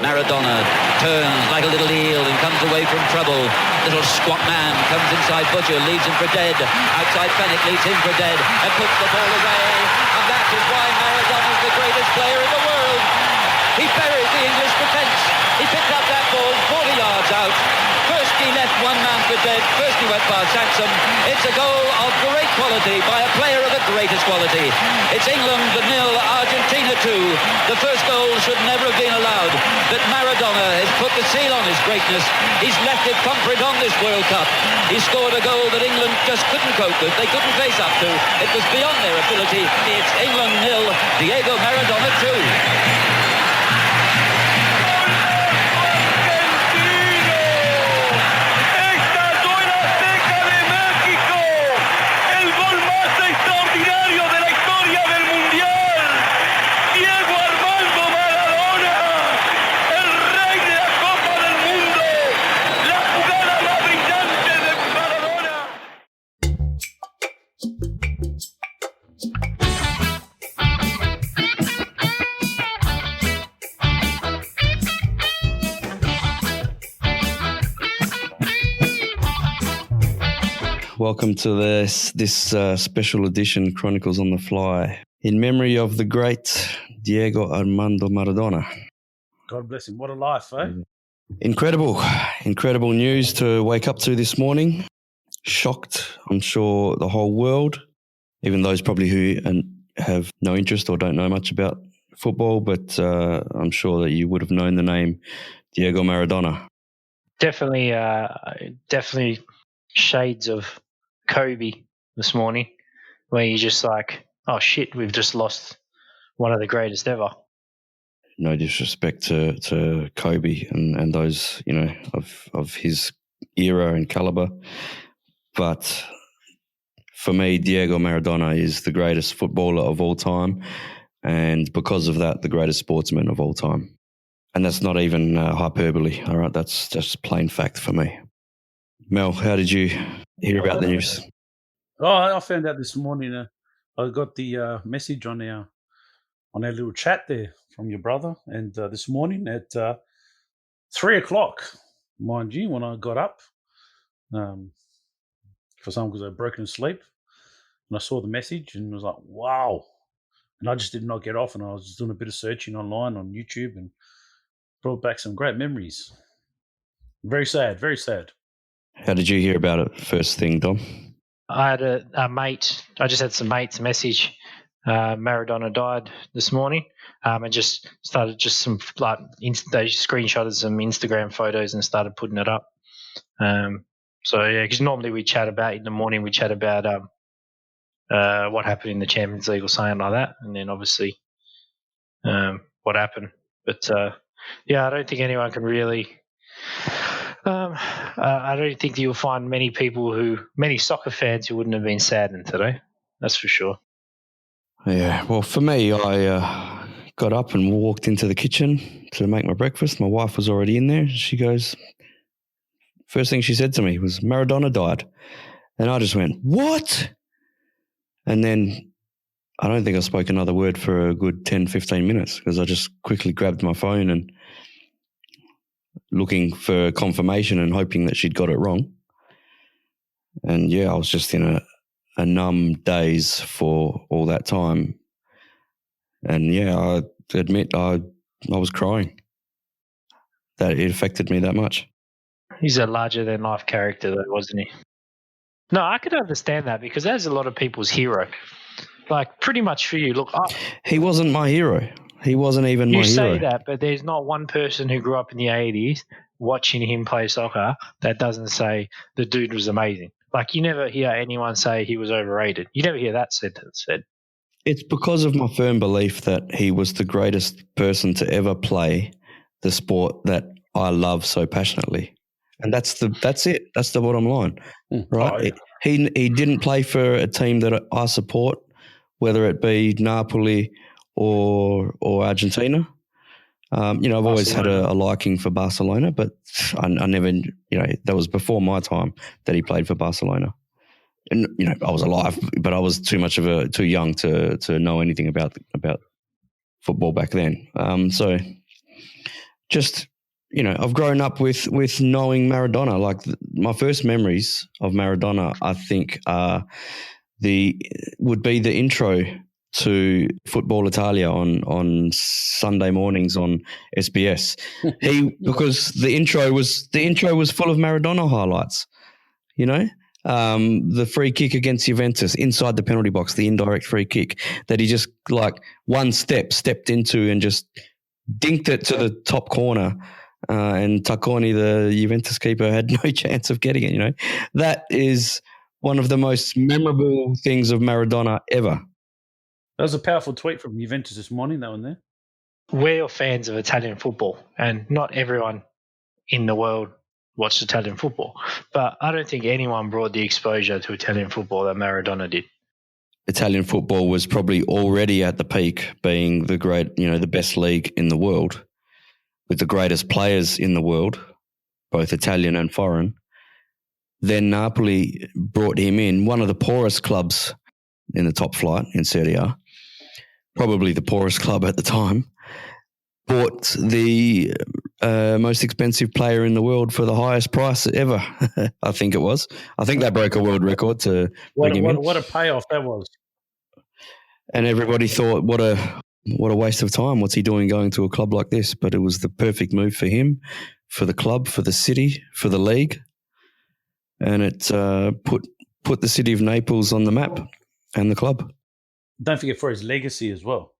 Maradona turns like a little eel and comes away from trouble. Little squat man comes inside Butcher, leaves him for dead. Outside Fennick leaves him for dead and puts the ball away. And that is why Maradona is the greatest player in the world. He buried the English defence. He picked up that ball 40 yards out. First he left one man for dead. First he went past Sansom. It's a goal of great quality by a player of the greatest quality. It's England 0, Argentina 2. The first goal should never have been allowed. But Maradona has put the seal on his greatness. He's left it thumbprint on this World Cup. He scored a goal that England just couldn't cope with. They couldn't face up to. It was beyond their ability. It's England 0, Diego Maradona 2. Welcome to this special edition, Chronicles on the Fly, in memory of the great Diego Armando Maradona. God bless him. What a life, eh? Incredible news to wake up to this morning. Shocked, I'm sure, the whole world, even those probably who have no interest or don't know much about football, but I'm sure that you would have known the name Diego Maradona. Definitely shades of Kobe this morning, where you're just like, oh shit, we've just lost one of the greatest ever. No disrespect to Kobe and those, of his era and caliber, but for me, Diego Maradona is the greatest footballer of all time, and because of that, the greatest sportsman of all time. And that's not even hyperbole, all right? That's just plain fact for me. Mel, how did you hear about the news? Oh, I found out this morning. I got the message on our little chat there from your brother, and this morning at 3:00, mind you, when I got up, for some because I'd broken sleep, and I saw the message and was like, wow. And I just did not get off, and I was just doing a bit of searching online on YouTube and brought back some great memories. Very sad, very sad. How did you hear about it first thing, Dom? I had a mate. I just had some mates message. Maradona died this morning, and just started some they screenshotted some Instagram photos and started putting it up. So yeah, because normally we chat about in the morning. We chat about what happened in the Champions League or something like that, and then obviously what happened. But yeah, I don't think anyone can really. I don't think you'll find many soccer fans who wouldn't have been saddened today. That's for sure. Yeah, well, for me, I got up and walked into the kitchen to make my breakfast. My wife was already in there. She goes, first thing she said to me was, Maradona died. And I just went, what? And then I don't think I spoke another word for a good 10, 15 minutes because I just quickly grabbed my phone and looking for confirmation and hoping that she'd got it wrong. And yeah, I was just in a numb daze for all that time. And yeah, I admit I was crying that it affected me that much. He's a larger than life character though, wasn't he? No, I could understand that because that's a lot of people's hero. Like pretty much for you, look. He wasn't my hero. He wasn't even my hero. You say that, but there's not one person who grew up in the 80s watching him play soccer that doesn't say the dude was amazing. Like you never hear anyone say he was overrated. You never hear that sentence said. It's because of my firm belief that he was the greatest person to ever play the sport that I love so passionately. And that's it. That's the bottom line, right? Oh, yeah. He didn't play for a team that I support, whether it be Napoli or Argentina. I've always had a liking for Barcelona, but I never, that was before my time that he played for Barcelona. And, I was alive, but I was too young to know anything about football back then. So just, I've grown up with knowing Maradona. Like my first memories of Maradona, I think, would be the intro to Football Italia on Sunday mornings on SBS. Because the intro was full of Maradona highlights. The free kick against Juventus inside the penalty box, the indirect free kick that he just like one stepped into and just dinked it to the top corner. And Tacconi, the Juventus keeper, had no chance of getting it. That is one of the most memorable things of Maradona ever. That was a powerful tweet from Juventus this morning, that one there. We're fans of Italian football, and not everyone in the world watched Italian football. But I don't think anyone brought the exposure to Italian football that Maradona did. Italian football was probably already at the peak, being the great, the best league in the world, with the greatest players in the world, both Italian and foreign. Then Napoli brought him in, one of the poorest clubs in the top flight in Serie A, probably the poorest club at the time, bought the most expensive player in the world for the highest price ever, I think it was. I think that broke a world record to bring him in. What a payoff that was. And everybody thought, what a waste of time. What's he doing going to a club like this? But it was the perfect move for him, for the club, for the city, for the league. And it put the city of Naples on the map and the club. Don't forget for his legacy as well.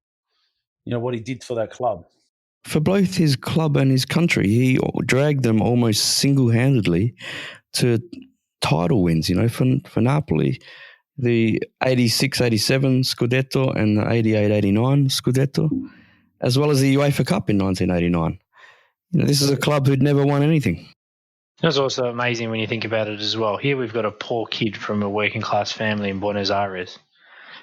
What he did for that club. For both his club and his country, he dragged them almost single-handedly to title wins, for Napoli. The 86-87 Scudetto and the 88-89 Scudetto, as well as the UEFA Cup in 1989. This is a club who'd never won anything. That's also amazing when you think about it as well. Here we've got a poor kid from a working-class family in Buenos Aires.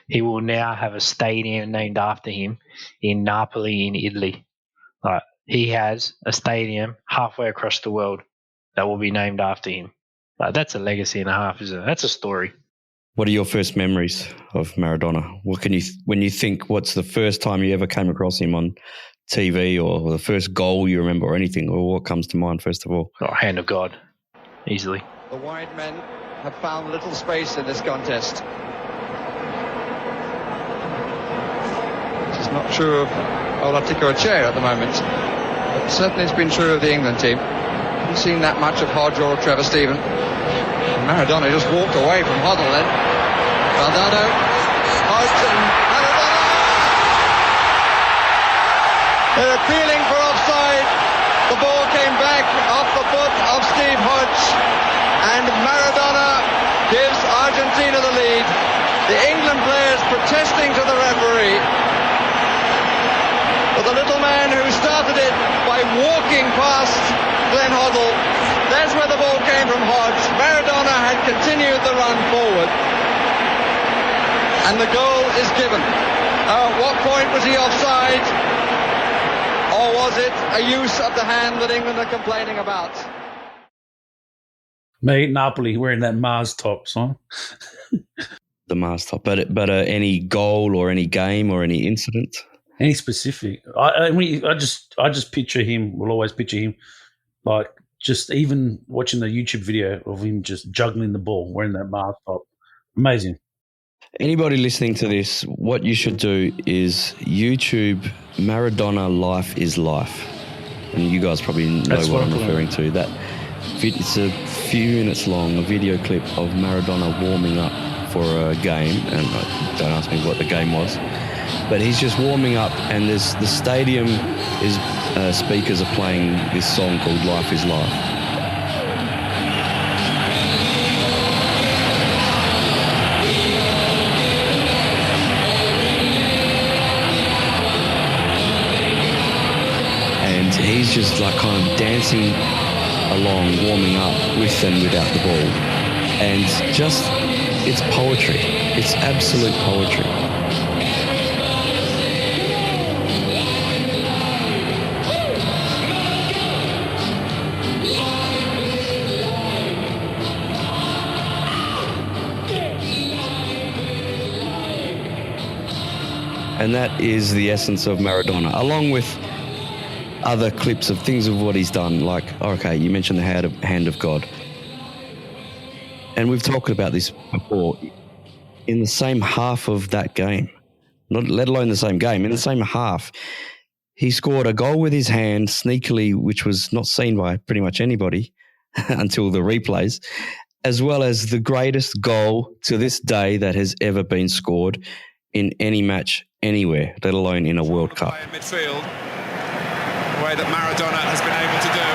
He will now have a stadium named after him in Napoli in Italy. He has a stadium halfway across the world that will be named after him. That's a legacy and a half, isn't it? That's a story. What are your first memories of Maradona? When you think, what's the first time you ever came across him on TV, or the first goal you remember, or anything, or what comes to mind first of all? Hand of God, easily. The wide men have found little space in this contest. This is not true of Olatico Chair at the moment, but certainly it's been true of the England team. Haven't seen that much of Hodge or Trevor Steven. And Maradona just walked away from Hoddle then. Valdano, Hodge and Maradona! They're appealing for offside. The ball came back off the foot of Steve Hodge, and Maradona gives Argentina the lead. The England players protesting to the referee. But the little man who started it by walking past Glenn Hoddle, that's where the ball came from Hodge. Maradona had continued the run forward, and the goal is given. At what point was he offside? Or was it a use of the hand that England are complaining about? Mate, Napoli wearing that Mars top, son. The Mars top. But any goal or any game or any incident? Any specific? I just picture him. We'll always picture him like just even watching the YouTube video of him just juggling the ball, wearing that Mars top. Amazing. Anybody listening to this, what you should do is YouTube Maradona Life is Life. And you guys probably know what I'm referring to. It's a few minutes long, a video clip of Maradona warming up for a game. And don't ask me what the game was. But he's just warming up, and the stadium is speakers are playing this song called Life is Life. And he's just like kind of dancing along, warming up with and without the ball. And just, it's poetry. It's absolute poetry. And that is the essence of Maradona, along with other clips of things of what he's done. Like, okay, you mentioned the hand of God. And we've talked about this before. In the same half of that game, not let alone the same game, in the same half, he scored a goal with his hand sneakily, which was not seen by pretty much anybody until the replays, as well as the greatest goal to this day that has ever been scored in any match anywhere, let alone in a World Cup. In midfield, the way that Maradona has been able to do.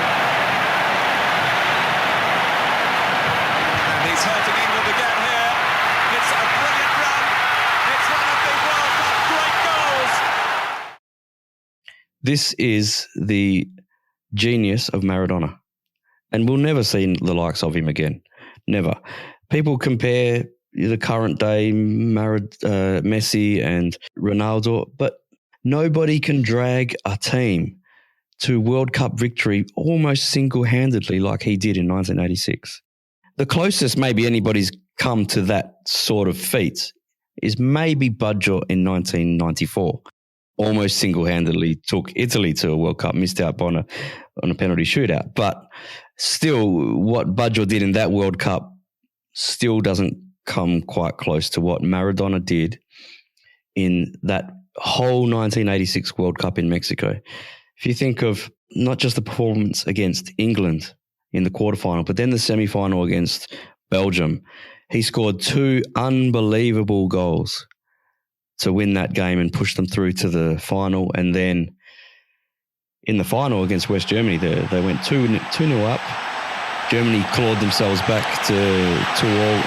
And he's hurting England again here. It's a brilliant run. It's one of the World Cup great goals. This is the genius of Maradona. And we'll never see the likes of him again. Never. People compare the current day Messi and Ronaldo, but nobody can drag a team to World Cup victory almost single-handedly like he did in 1986. The closest maybe anybody's come to that sort of feat is maybe Baggio in 1994. Almost single-handedly took Italy to a World Cup, missed out on a penalty shootout. But still, what Baggio did in that World Cup still doesn't come quite close to what Maradona did in that whole 1986 World Cup in Mexico. If you think of not just the performance against England in the quarterfinal, but then the semi-final against Belgium, he scored 2 unbelievable goals to win that game and push them through to the final. And then in the final against West Germany, they went 2-0 up. Germany clawed themselves back to all.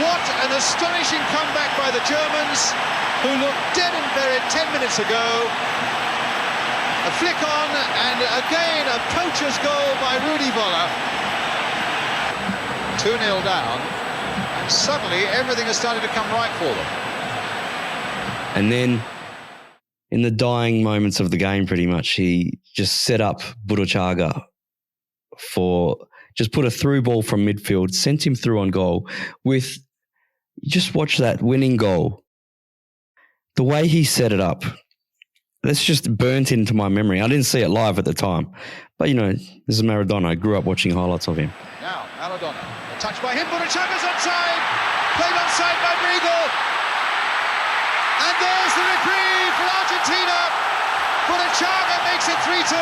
What an astonishing comeback by the Germans, who looked dead and buried 10 minutes ago. A flick on, and again a poacher's goal by Rudi Völler. 2-0 down, and suddenly everything has started to come right for them. And then in the dying moments of the game, pretty much, he just set up Buruchaga just put a through ball from midfield, sent him through on goal with, just watch that winning goal. The way he set it up, that's just burnt into my memory. I didn't see it live at the time. But, this is Maradona. I grew up watching highlights of him. Now, Maradona, a touch by him, Buruchaga's onside, played onside by Briegel. And there's the reprieve for Argentina. Buruchaga makes it 3-2.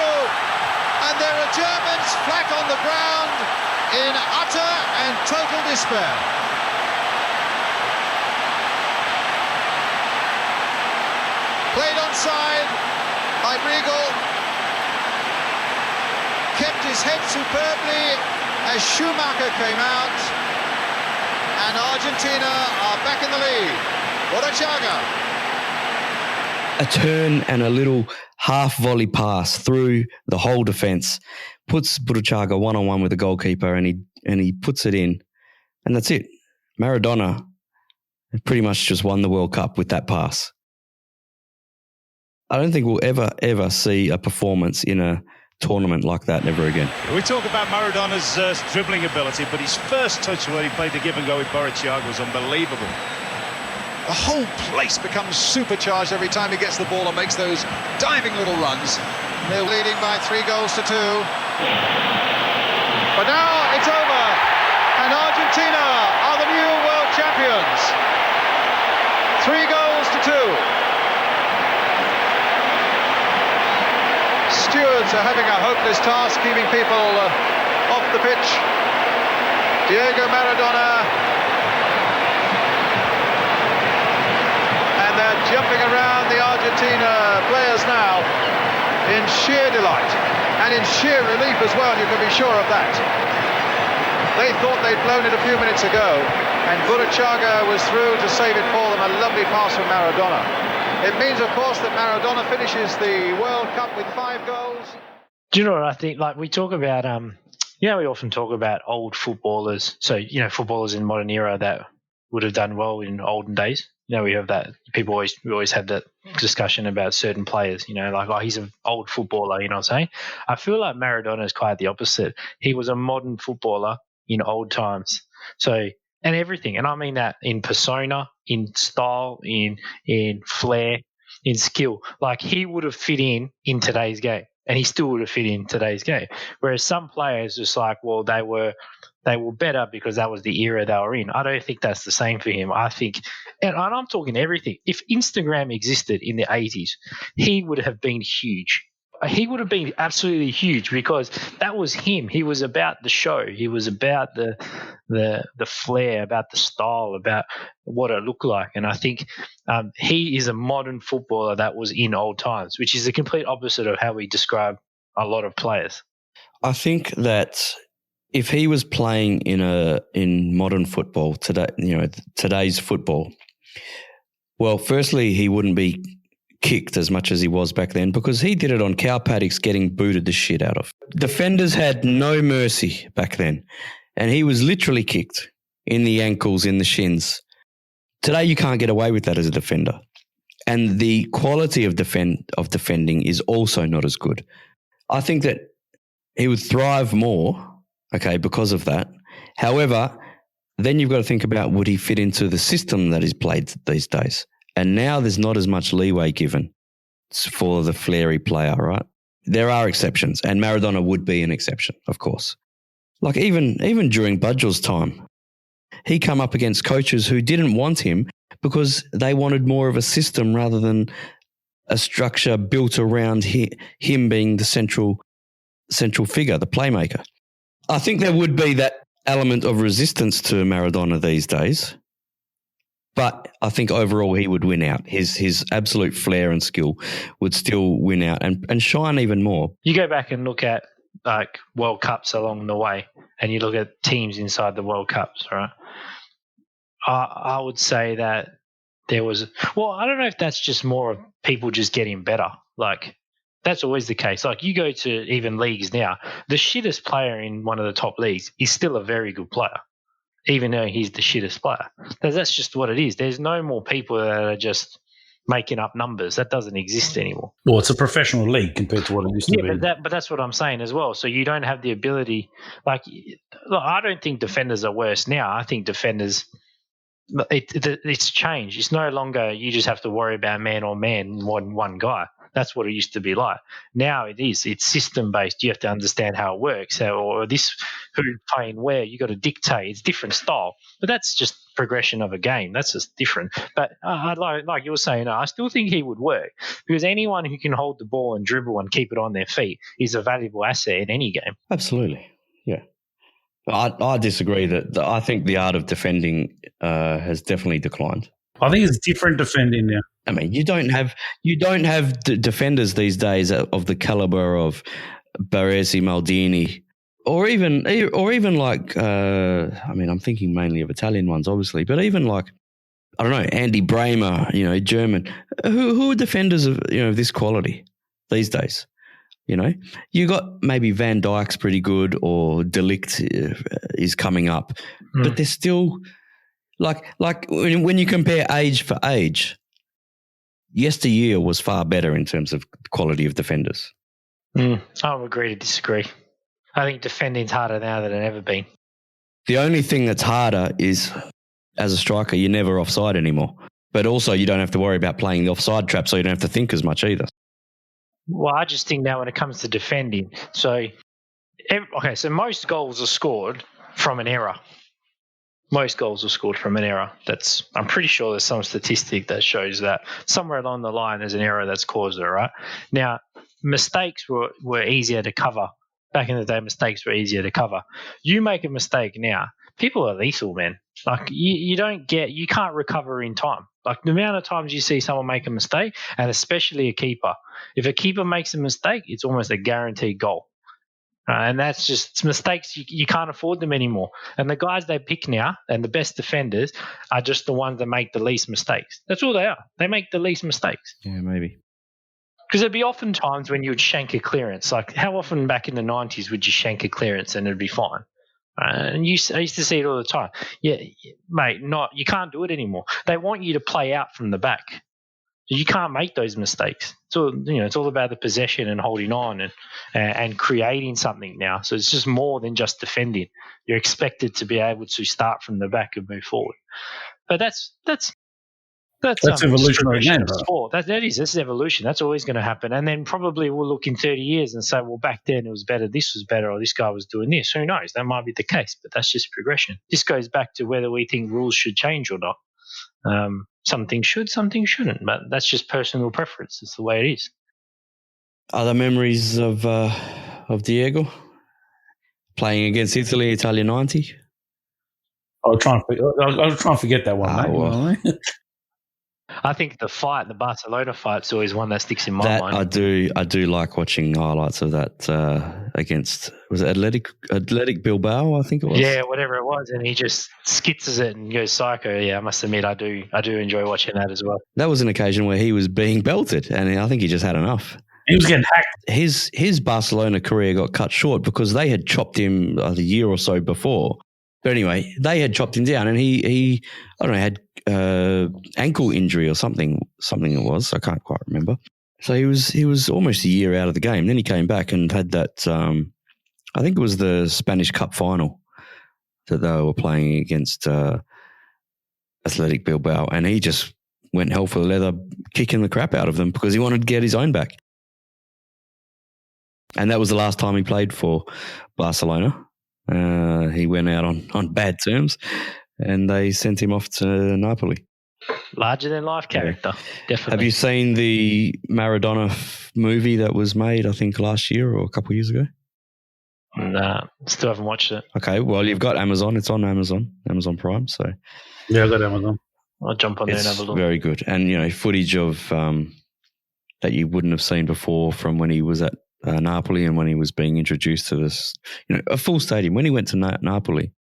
And there are Germans flat on the ground in utter and total despair. Played onside by Briegel. Kept his head superbly as Schumacher came out. And Argentina are back in the lead. Buruchaga. A turn and a little half volley pass through the whole defence puts Buruchaga one-on-one with the goalkeeper, and he puts it in, and that's it. Maradona pretty much just won the World Cup with that pass. I don't think we'll ever see a performance in a tournament like that ever again. We talk about Maradona's dribbling ability, but his first touch when he played the give and go with Buruchaga was unbelievable. The whole place becomes supercharged every time he gets the ball and makes those diving little runs. They're leading by 3 goals to 2. But now it's over, and Argentina are the new world champions. 3 goals to 2. Stewards are having a hopeless task keeping people off the pitch. Diego Maradona. And they're jumping around the Argentina players now in sheer delight and in sheer relief as well, you can be sure of that. They thought they'd blown it a few minutes ago, and Buruchaga was through to save it for them. A lovely pass from Maradona. It means, of course, that Maradona finishes the World Cup with 5 goals. Do you know what I think? Like, we talk about, we often talk about old footballers. So, footballers in modern era that would have done well in olden days. We have that. We always have that discussion about certain players, like, he's an old footballer, you know what I'm saying? I feel like Maradona is quite the opposite. He was a modern footballer in old times. So, and everything. And I mean that in persona, in style, in flair, in skill. Like, he would have fit in today's game. and he still would have fit in today's game. Whereas some players just like, well, they were better because that was the era they were in. I don't think that's the same for him. I think, and I'm talking everything. If Instagram existed in the 80s, he would have been huge. He would have been absolutely huge because that was him. He was about the show. He was about the flair, about the style, about what it looked like. And I think he is a modern footballer that was in old times, which is the complete opposite of how we describe a lot of players. I think that if he was playing in modern football today, today's football, well, firstly, he wouldn't be kicked as much as he was back then because he did it on cow paddocks getting booted the shit out of. Defenders had no mercy back then, and he was literally kicked in the ankles, in the shins. Today, you can't get away with that as a defender, and the quality of defending is also not as good. I think that he would thrive more, okay, because of that. However, then you've got to think about, would he fit into the system that is played these days? And now there's not as much leeway given for the flary player, right? There are exceptions, and Maradona would be an exception, of course. Like even during Budgel's time, he come up against coaches who didn't want him because they wanted more of a system rather than a structure built around him being the central figure, the playmaker. I think there would be that element of resistance to Maradona these days. But I think overall he would win out. His absolute flair and skill would still win out and shine even more. You go back and look at like World Cups along the way and you look at teams inside the World Cups, right? I would say that there was – well, I don't know if that's just more of people just getting better. Like that's always the case. Like you go to even leagues now, the shittest player in one of the top leagues is still a very good player, even though he's the shittest player. That's just what it is. There's no more people that are just making up numbers. That doesn't exist anymore. Well, it's a professional league compared to what it used to be. But that's what I'm saying as well. So you don't have the ability. Like, look, I don't think defenders are worse now. I think defenders, it's changed. It's no longer you just have to worry about man on man, one guy. That's what it used to be like. Now it's system-based. You have to understand how it works, or this who's playing where. You got to dictate. It's different style, but that's just progression of a game. That's just different. But like you were saying, I still think he would work because anyone who can hold the ball and dribble and keep it on their feet is a valuable asset in any game. Absolutely, yeah. I disagree. I think the art of defending has definitely declined. I think it's different defending now. I mean, you don't have defenders these days of the caliber of Baresi, Maldini, or even like I mean, I'm thinking mainly of Italian ones, obviously, but even like I don't know, Andy Bremer, German. Who are defenders of this quality these days? You got maybe Van Dijk's pretty good, or De Ligt is coming up, but they're still like when you compare age for age. Yesteryear was far better in terms of quality of defenders. I would agree to disagree. I think defending's harder now than it ever been. The only thing that's harder is, as a striker, you're never offside anymore. But also you don't have to worry about playing the offside trap, so you don't have to think as much either. Well, I just think now when it comes to defending, so most goals are scored from an error. Most goals are scored from an error. I'm pretty sure there's some statistic that shows that somewhere along the line there's an error that's caused it, right? Now, mistakes were easier to cover. Back in the day, mistakes were easier to cover. You make a mistake now, people are lethal, man. Like you can't recover in time. Like the amount of times you see someone make a mistake, and especially a keeper. If a keeper makes a mistake, it's almost a guaranteed goal. And that's just mistakes. You can't afford them anymore. And the guys they pick now and the best defenders are just the ones that make the least mistakes. That's all they are. They make the least mistakes. Yeah, maybe. Because there'd be often times when you would shank a clearance. Like how often back in the 90s would you shank a clearance and it'd be fine? And I used to see it all the time. Yeah, mate, you can't do it anymore. They want you to play out from the back. You can't make those mistakes. So it's all about the possession and holding on and creating something now. So it's just more than just defending. You're expected to be able to start from the back and move forward. But that's That's evolutionary game, bro. sport. This is evolution. That's always going to happen. And then probably we'll look in 30 years and say, well, back then it was better, this was better, or this guy was doing this. Who knows? That might be the case, but that's just progression. This goes back to whether we think rules should change or not. Some things should, some things shouldn't, but that's just personal preference. It's the way it is. Other memories of Diego playing against Italy, Italia 90? I'll try and forget that one, mate. Well. I think the Barcelona fight's always one that sticks in my mind. I do like watching highlights of that against, was it Athletic Bilbao, I think it was? Yeah, whatever it was, and he just skitzes it and goes psycho. Yeah, I must admit, I do enjoy watching that as well. That was an occasion where he was being belted, and I think he just had enough. He was getting hacked. His Barcelona career got cut short because they had chopped him a year or so before. But anyway, they had chopped him down, and he I don't know, had ankle injury or something it was. I can't quite remember. So he was almost a year out of the game. Then he came back and had that. I think it was the Spanish Cup final that they were playing against Athletic Bilbao, and he just went hell for leather, kicking the crap out of them because he wanted to get his own back. And that was the last time he played for Barcelona. He went out on bad terms, and they sent him off to Napoli. Larger than life character, definitely. Have you seen the Maradona movie that was made, I think, last year or a couple of years ago? Nah, still haven't watched it. Okay, well, you've got Amazon. It's on Amazon Prime. So yeah, I got Amazon. I'll jump on there and have a look. Very good, and footage of that you wouldn't have seen before from when he was at Napoli and when he was being introduced to this, a full stadium. When he went to Napoli,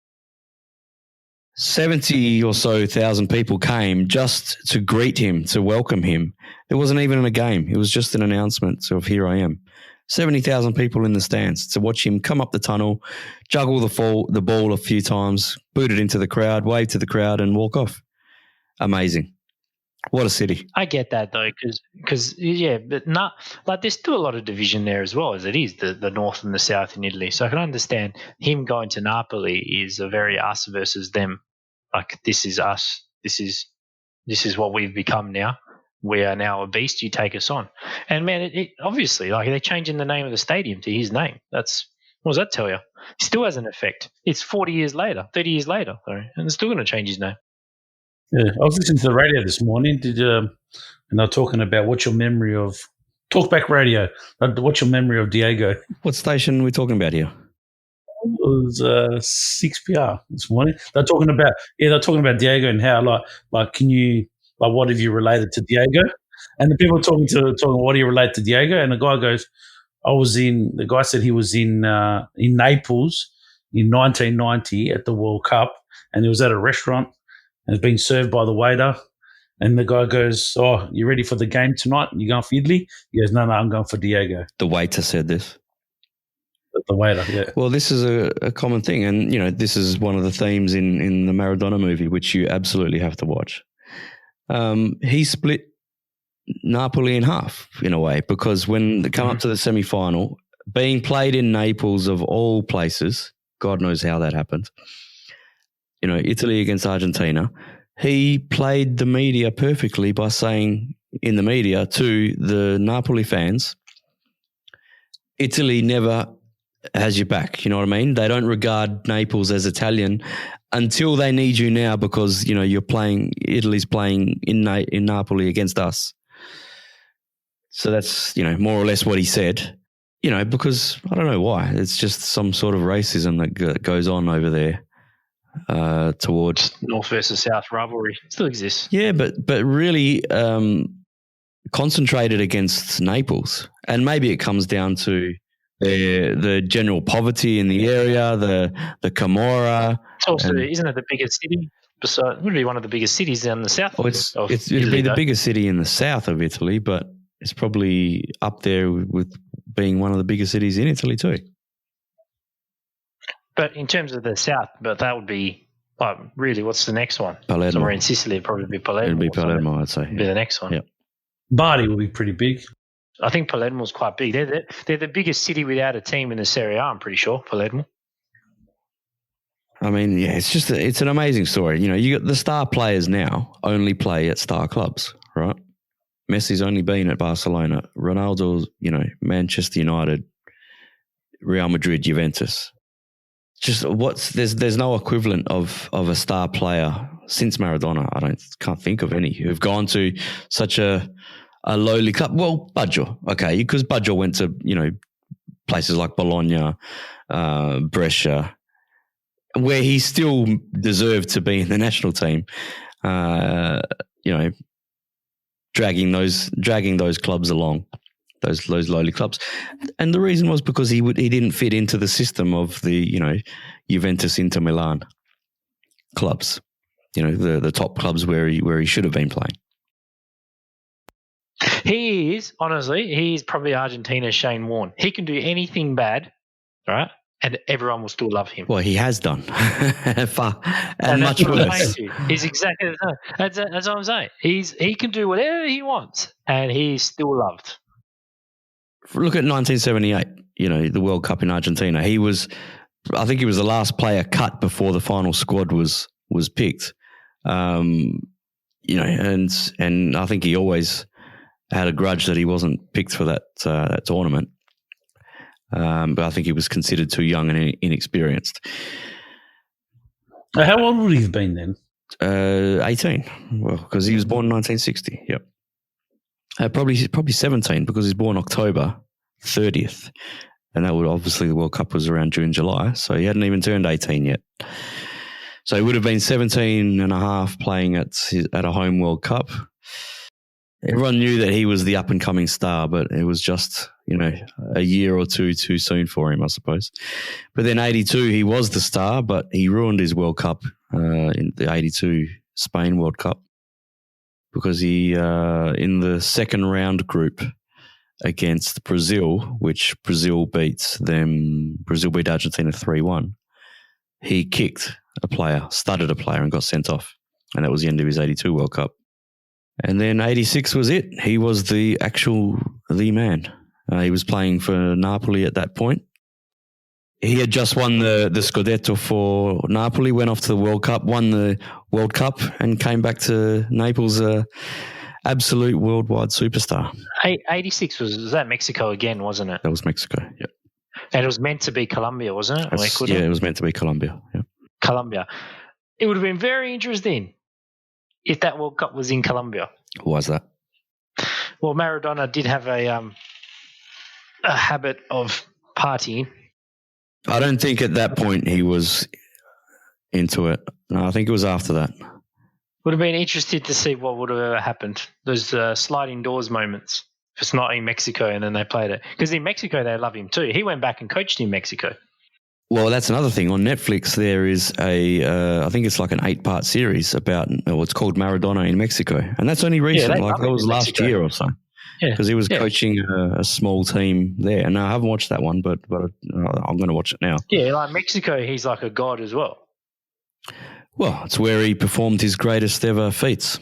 70 or so thousand people came just to greet him, to welcome him. It wasn't even a game. It was just an announcement of here I am. 70,000 people in the stands to watch him come up the tunnel, juggle the ball a few times, boot it into the crowd, wave to the crowd and walk off. Amazing. What a city. I get that though, because but not like there's still a lot of division there as well as it is the north and the south in Italy. So I can understand him going to Napoli is a very us versus them. Like this is us. This is what we've become now. We are now a beast. You take us on, and man, it obviously like they're changing the name of the stadium to his name. What does that tell you? It still has an effect. It's 30 years later, and it's still going to change his name. Yeah, I was listening to the radio this morning. And they're talking about what's your memory of Talkback Radio. What's your memory of Diego? What station are we talking about here? It was 6PR this morning. They're talking about Diego and how what have you related to Diego? And the people were talking what do you relate to Diego? And the guy goes, the guy said he was in Naples in 1990 at the World Cup, and he was at a restaurant. And it's being served by the waiter. And the guy goes, "Oh, you ready for the game tonight? You going for Italy?" He goes, No, I'm going for Diego. The waiter said this. The waiter, yeah. Well, this is a common thing. And, this is one of the themes in the Maradona movie, which you absolutely have to watch. He split Napoli in half, in a way, because when they come up to the semi-final, being played in Naples of all places, God knows how that happened, Italy against Argentina, he played the media perfectly by saying in the media to the Napoli fans, Italy never has your back. You know what I mean? They don't regard Naples as Italian until they need you now because, Italy's playing in Napoli against us. So that's, more or less what he said, because I don't know why. It's just some sort of racism that goes on over there. Towards North versus South rivalry still exists. Yeah, but really concentrated against Naples, and maybe it comes down to the general poverty in the area, the Camorra. It's also, isn't it the biggest city? It would be one of the biggest cities in the south. Well, it'd be the biggest city in the south of Italy, but it's probably up there with being one of the biggest cities in Italy too. But in terms of the south, that would be really, what's the next one? Palermo. Somewhere in Sicily, it'd probably be Palermo. It'd be Palermo, I'd say. It'd be the next one. Yep. Bari will be pretty big. I think Palermo's quite big. They're the biggest city without a team in the Serie A, I'm pretty sure, Palermo. I mean, yeah, it's an amazing story. You know, you got the star players now only play at star clubs, right? Messi's only been at Barcelona. Ronaldo's, you know, Manchester United, Real Madrid, Juventus. Just there's no equivalent of a star player since Maradona. I can't think of any who've gone to such a lowly club. Well, Baggio, okay, because Baggio went to, you know, places like Bologna, Brescia, where he still deserved to be in the national team. You know, dragging those clubs along, those lowly clubs, and the reason was because he didn't fit into the system of the, you know, Juventus, Inter Milan clubs, you know, the top clubs where he should have been playing. He's probably Argentina's Shane Warne. He can do anything bad, right? And everyone will still love him. Well, he has done far and much worse. He's exactly the same. That's what I'm saying. He can do whatever he wants, and he's still loved. Look at 1978. You know, the World Cup in Argentina. I think he was the last player cut before the final squad was picked. You know, and I think he always had a grudge that he wasn't picked for that tournament. But I think he was considered too young and inexperienced. How old would he have been then? 18. Well, because he was born in 1960. Yep. Probably 17 because he was born October 30th. And that would obviously the World Cup was around June, July. So he hadn't even turned 18 yet. So he would have been 17 and a half playing at a home World Cup. Everyone knew that he was the up-and-coming star, but it was just, you know, a year or two too soon for him, I suppose. But then 82, he was the star, but he ruined his World Cup in the 82 Spain World Cup because he, in the second round group against Brazil, which Brazil beat Argentina 3-1, he kicked a player, studded a player and got sent off. And that was the end of his 82 World Cup. And then 86 was it. He was the man. He was playing for Napoli at that point. He had just won the Scudetto for Napoli, went off to the World Cup, won the World Cup and came back to Naples, absolute worldwide superstar. 86 was that Mexico again, wasn't it? That was Mexico, yeah. And it was meant to be Colombia, wasn't it? Yeah, it was meant to be Colombia, yeah. Colombia. It would have been very interesting if that World Cup was in Colombia. Why is that? Well, Maradona did have a habit of partying. I don't think at that point he was into it. No, I think it was after that. Would have been interested to see what would have ever happened. Those sliding doors moments. If it's not in Mexico and then they played it. Because in Mexico, they love him too. He went back and coached in Mexico. Well, that's another thing. On Netflix, there is I think it's like an 8-part series about what's called Maradona in Mexico. And that's only recent. That was last year or so. Yeah. Because he was coaching a small team there. And I haven't watched that one, but I'm going to watch it now. Yeah, like Mexico, he's like a god as well. Well, it's where he performed his greatest ever feats.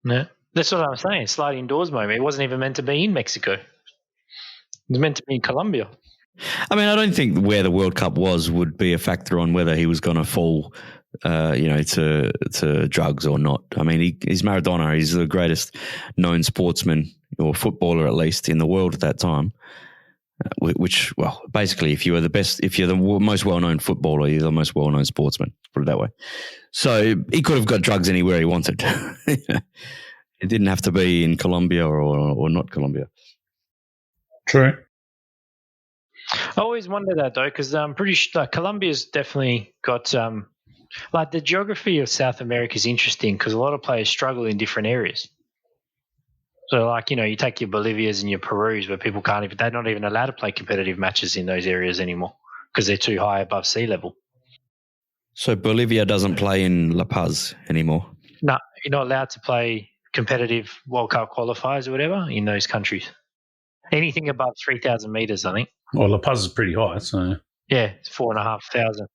Yeah, that's what I'm saying. Sliding doors moment. It wasn't even meant to be in Mexico. It was meant to be in Colombia. I mean, I don't think where the World Cup would be a factor on whether he was going to fall, to drugs or not. I mean, he's Maradona. He's the greatest known sportsman or footballer, at least, in the world at that time. Which, well, basically, if you're the most well-known footballer, you're the most well-known sportsman. Put it that way. So he could have got drugs anywhere he wanted. It didn't have to be in Colombia or not Colombia. True. I always wonder that though, because I'm pretty sure Colombia's definitely got like the geography of South America is interesting because a lot of players struggle in different areas. So, like, you know, you take your Bolivias and your Perus where people they're not even allowed to play competitive matches in those areas anymore because they're too high above sea level. So Bolivia doesn't play in La Paz anymore? No, you're not allowed to play competitive World Cup qualifiers or whatever in those countries. Anything above 3,000 metres, I think. Well, La Paz is pretty high, so... Yeah, it's 4,500.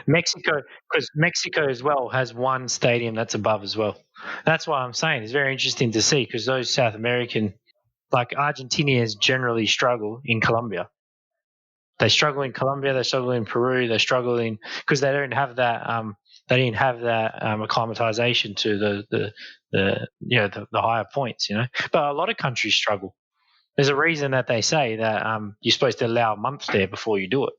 Mexico, because Mexico as well has one stadium that's above as well. That's why I'm saying it's very interesting to see because those South American, like Argentinians generally struggle in Colombia. They struggle in Colombia. They struggle in Peru. They struggle in because they don't have that. They didn't have that acclimatization to the higher points. But a lot of countries struggle. There's a reason that they say that you're supposed to allow a month there before you do it.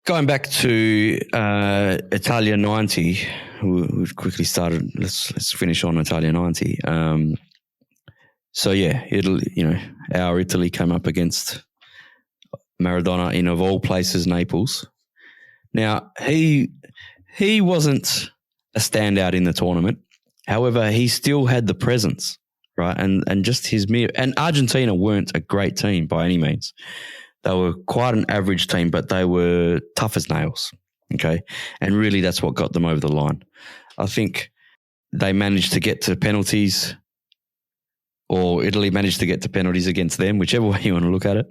Going back to Italia 90, we've quickly started. Let's finish on Italia 90. So yeah, our Italy came up against Maradona in, of all places, Naples. Now he wasn't a standout in the tournament. However, he still had the presence, right? And just his and Argentina weren't a great team by any means. They were quite an average team, but they were tough as nails, okay? And really that's what got them over the line. I think they managed to get to penalties, or Italy managed to get to penalties against them, whichever way you want to look at it.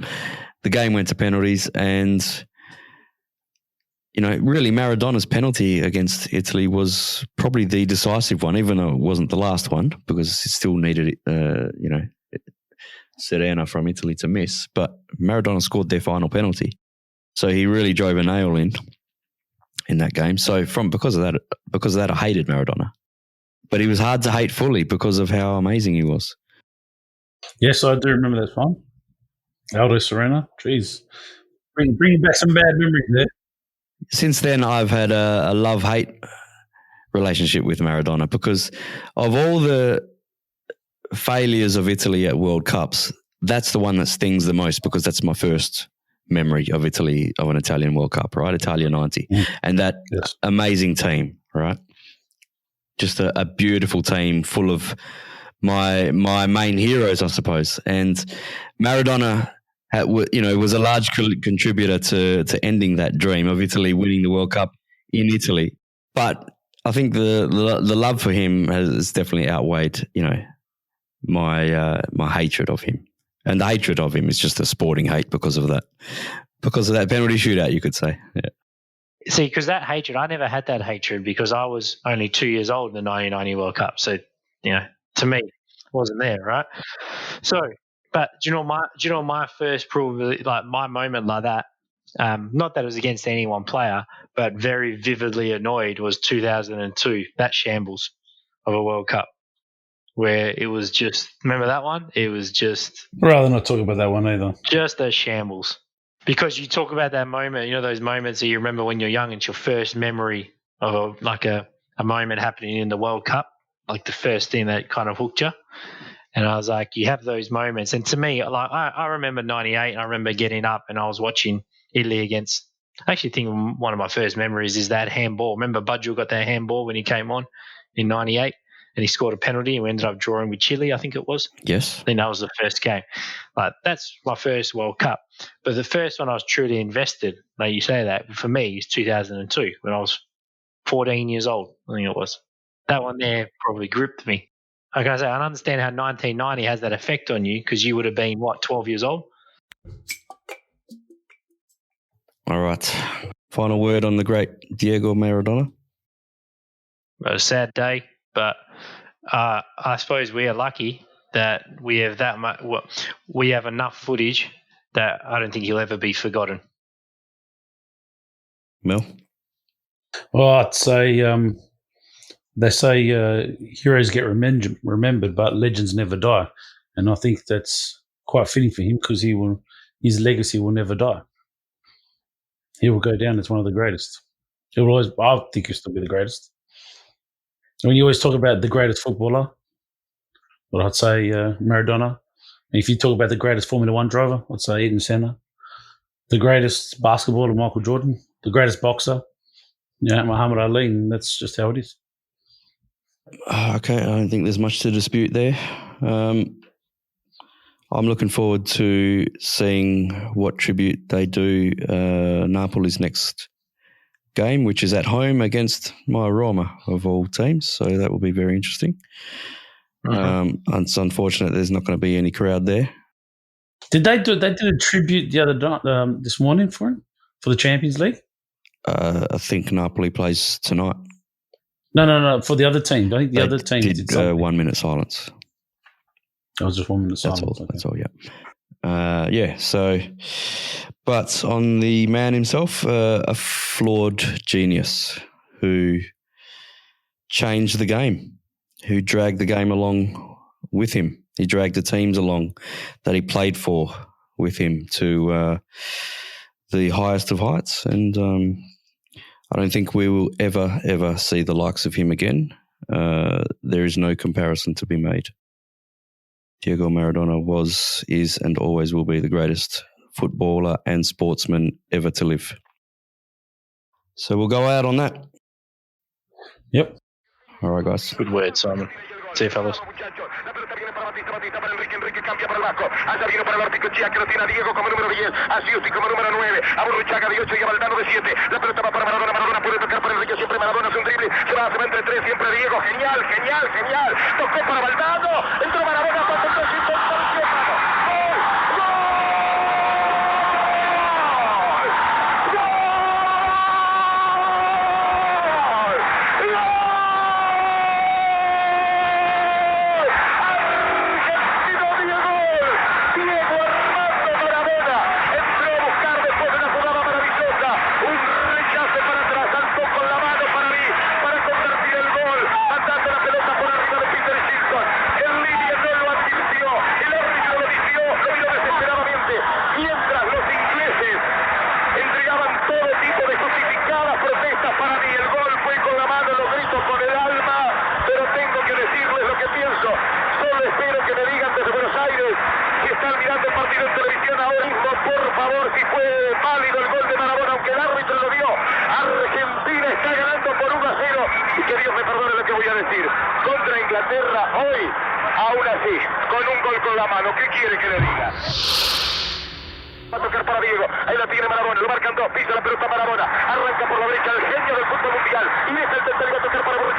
The game went to penalties and, really Maradona's penalty against Italy was probably the decisive one, even though it wasn't the last one, because it still needed, Serena from Italy to miss, but Maradona scored their final penalty. So he really drove a nail in that game. So because of that, I hated Maradona. But he was hard to hate fully because of how amazing he was. Yes, I do remember that one. Aldo Serena. Jeez. Bringing back some bad memories there. Since then, I've had a love-hate relationship with Maradona because of all the failures of Italy at World Cups, that's the one that stings the most because that's my first memory of Italy, of an Italian World Cup, right? Italia 90. And that amazing team, right? Just a beautiful team full of my main heroes, I suppose. And Maradona was a large contributor to ending that dream of Italy winning the World Cup in Italy. But I think the love for him has definitely outweighed, my hatred of him. And the hatred of him is just a sporting hate because of that penalty shootout, you could say. Yeah. See, because that hatred, I never had that hatred because I was only 2 years old in the 1990 World Cup. So, to me, it wasn't there, right? So, but do you know my first probably like my moment like that? Not that it was against any one player, but very vividly annoyed was 2002. That shambles of a World Cup. Where it was just, remember that one? It was just... Rather not talk about that one either. Just a shambles. Because you talk about that moment, those moments that you remember when you're young, it's your first memory of a moment happening in the World Cup, like the first thing that kind of hooked you. And I was like, you have those moments. And to me, like I remember 98 and I remember getting up and I was watching Italy against... I actually think one of my first memories is that handball. Remember Budgel got that handball when he came on in 98? And he scored a penalty and we ended up drawing with Chile, I think it was. Yes. I think that was the first game. That's my first World Cup. But the first one I was truly invested, like you say that, for me is 2002 when I was 14 years old, I think it was. That one there probably gripped me. Like I say, I understand how 1990 has that effect on you because you would have been, 12 years old? All right. Final word on the great Diego Maradona? It was a sad day. But I suppose we are lucky that we have that much. We have enough footage that I don't think he'll ever be forgotten. Mel? Well, I'd say they say heroes get remembered, but legends never die, and I think that's quite fitting for him because his legacy will never die. He will go down as one of the greatest. I think he'll still be the greatest. When you always talk about the greatest footballer, well, I'd say Maradona. And if you talk about the greatest Formula One driver, I'd say Ayrton Senna. The greatest basketballer, Michael Jordan. The greatest boxer, Muhammad Ali. And that's just how it is. Okay, I don't think there's much to dispute there. I'm looking forward to seeing what tribute they do Napoli's next game, which is at home against my Roma of all teams. So that will be very interesting. It's unfortunate there's not going to be any crowd there. Did they did a tribute the other this morning for him for the Champions League? I think Napoli plays tonight. No. For the other team, I think the other team did 1 minute silence. That was just 1 minute silence. That's all. Yeah. So But on the man himself, a flawed genius who changed the game, who dragged the game along with him. He dragged the teams along that he played for with him to the highest of heights. And I don't think we will ever see the likes of him again. There is no comparison to be made. Diego Maradona was, is, and always will be the greatest footballer and sportsman ever to live. So we'll go out on that. Yep. All right, guys. Good word, Simon. See you, fellas. Batista para Enrique cambia para el vasco, allá vino para el Articochea que lo tiene a Diego como número 10, a Siusti como número 9, a Burruchaga de 8 y a Valdano de 7, la pelota va para Maradona, Maradona puede tocar para Enrique, siempre Maradona hace un drible, se va entre 3, siempre Diego, genial, tocó para Valdano, entró Maradona, con el 2 y con Maradona, lo marcan dos, pisa la pelota Maradona, arranca por la derecha el genio del fútbol mundial, y deja el tercero a tocar para Burruchaga.